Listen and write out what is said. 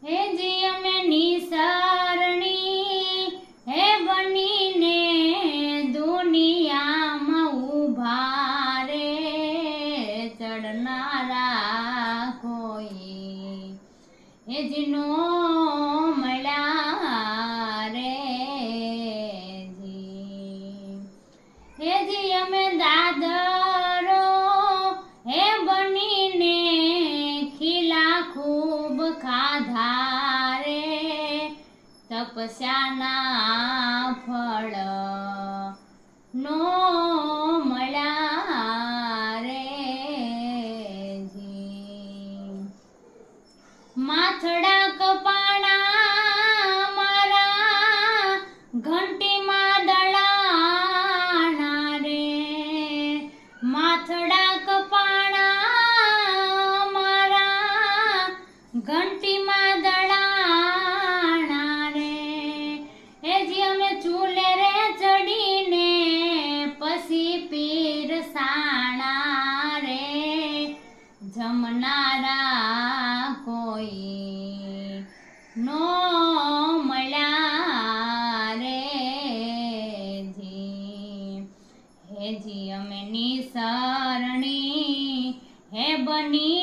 હે જી અમે નિસરણી હે બનીને દુનિયામાં ઊભા રે ચડનારા કોઈ હે જીનો મળ્યા રે જી હે જી અમે દાદરો હે બનીને ખીલા ખૂબ ખાધા રે તપસ્યાના ફળ નો મળ્યા રે જી માથડા કપાણા મારા ઘંટીમાં દળાણા રે માથડા કપાણા મારા ઘંટીમાં દળાણા રે એ જી અમે ચૂલે રે ચડીને પછી પીરસાણા રે જમનારા કોઈ નો મળ્યા રે જી હે જી અમે નિસરણી હે બની